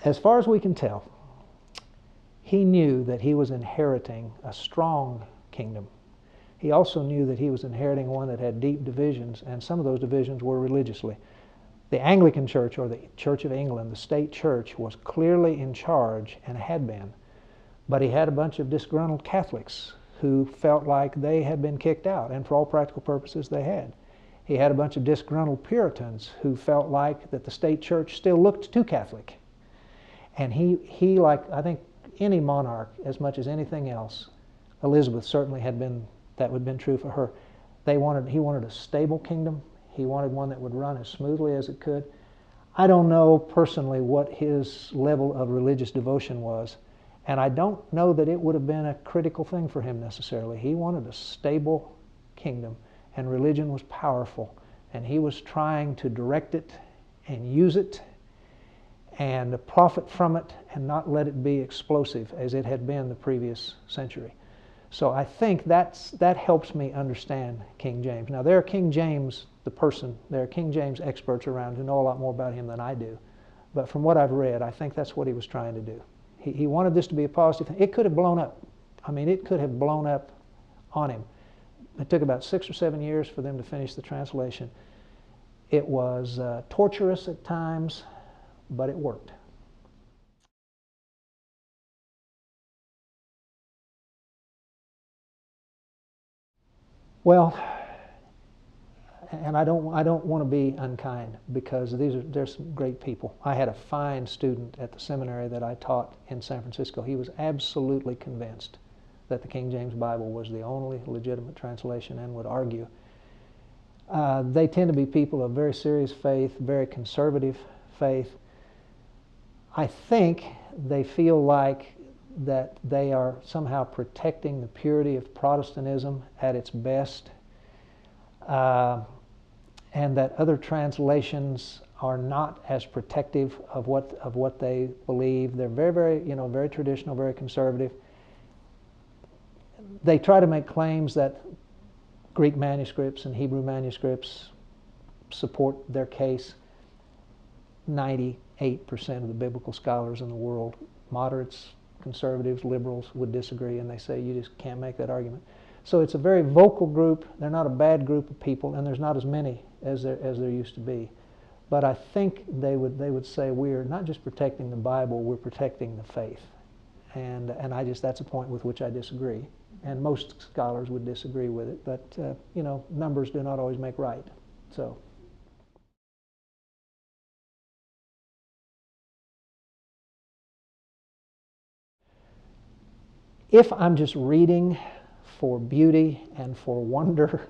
as far as we can tell, he knew that he was inheriting a strong kingdom. He also knew that he was inheriting one that had deep divisions, and some of those divisions were religiously. The Anglican Church, or the Church of England, the state church, was clearly in charge and had been. But he had a bunch of disgruntled Catholics who felt like they had been kicked out, and for all practical purposes they had. He had a bunch of disgruntled Puritans who felt like that the state church still looked too Catholic. And he, like I think any monarch as much as anything else, Elizabeth certainly had been, that would have been true for her. He wanted a stable kingdom. He wanted one that would run as smoothly as it could. I don't know personally what his level of religious devotion was, and I don't know that it would have been a critical thing for him necessarily. He wanted a stable kingdom, and religion was powerful, and he was trying to direct it and use it and profit from it and not let it be explosive as it had been the previous century. So I think that helps me understand King James. Now there are King James, the person, there are King James experts around who know a lot more about him than I do. But from what I've read, I think that's what he was trying to do. He wanted this to be a positive thing. It could have blown up. I mean, it could have blown up on him. It took about 6 or 7 years for them to finish the translation. It was torturous at times, but it worked. Well, and I don't want to be unkind, because there's some great people. I had a fine student at the seminary that I taught in San Francisco. He was absolutely convinced that the King James Bible was the only legitimate translation and would argue. They tend to be people of very serious faith, very conservative faith. I think they feel like that they are somehow protecting the purity of Protestantism at its best, and that other translations are not as protective of what they believe. They're very traditional, very conservative. They try to make claims that Greek manuscripts and Hebrew manuscripts support their case. 98% of the biblical scholars in the world, moderates, conservatives, liberals, would disagree, and they say you just can't make that argument. So it's a very vocal group. They're not a bad group of people, and there's not as many as there used to be. But I think they would say we're not just protecting the Bible, we're protecting the faith. And that's a point with which I disagree. And most scholars would disagree with it, but numbers do not always make right. So. If I'm just reading for beauty and for wonder,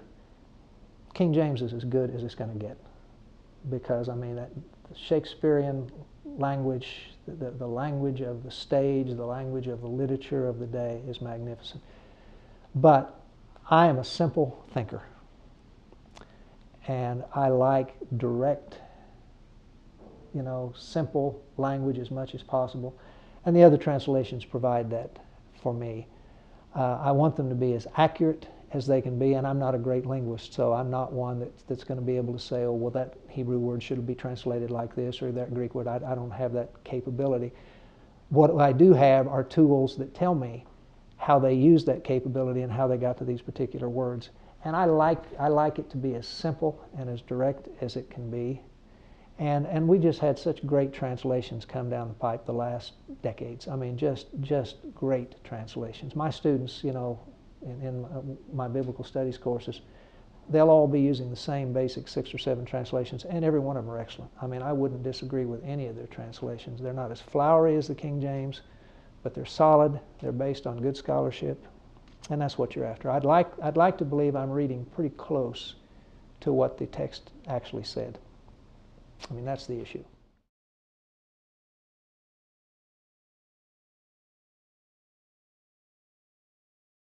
King James is as good as it's going to get. Because, I mean, that Shakespearean language, the language of the stage, the language of the literature of the day is magnificent. But I am a simple thinker. And I like direct, simple language as much as possible. And the other translations provide that for me. I want them to be as accurate as they can be, and I'm not a great linguist, so I'm not one that's going to be able to say, oh, well, that Hebrew word should be translated like this, or that Greek word. I don't have that capability. What I do have are tools that tell me how they use that capability and how they got to these particular words. And I like it to be as simple and as direct as it can be. And we just had such great translations come down the pipe the last decades. I mean, just great translations. My students, in my biblical studies courses, they'll all be using the same basic 6 or 7 translations, and every one of them are excellent. I mean, I wouldn't disagree with any of their translations. They're not as flowery as the King James, but they're solid. They're based on good scholarship, and that's what you're after. I'd like to believe I'm reading pretty close to what the text actually said. I mean, that's the issue.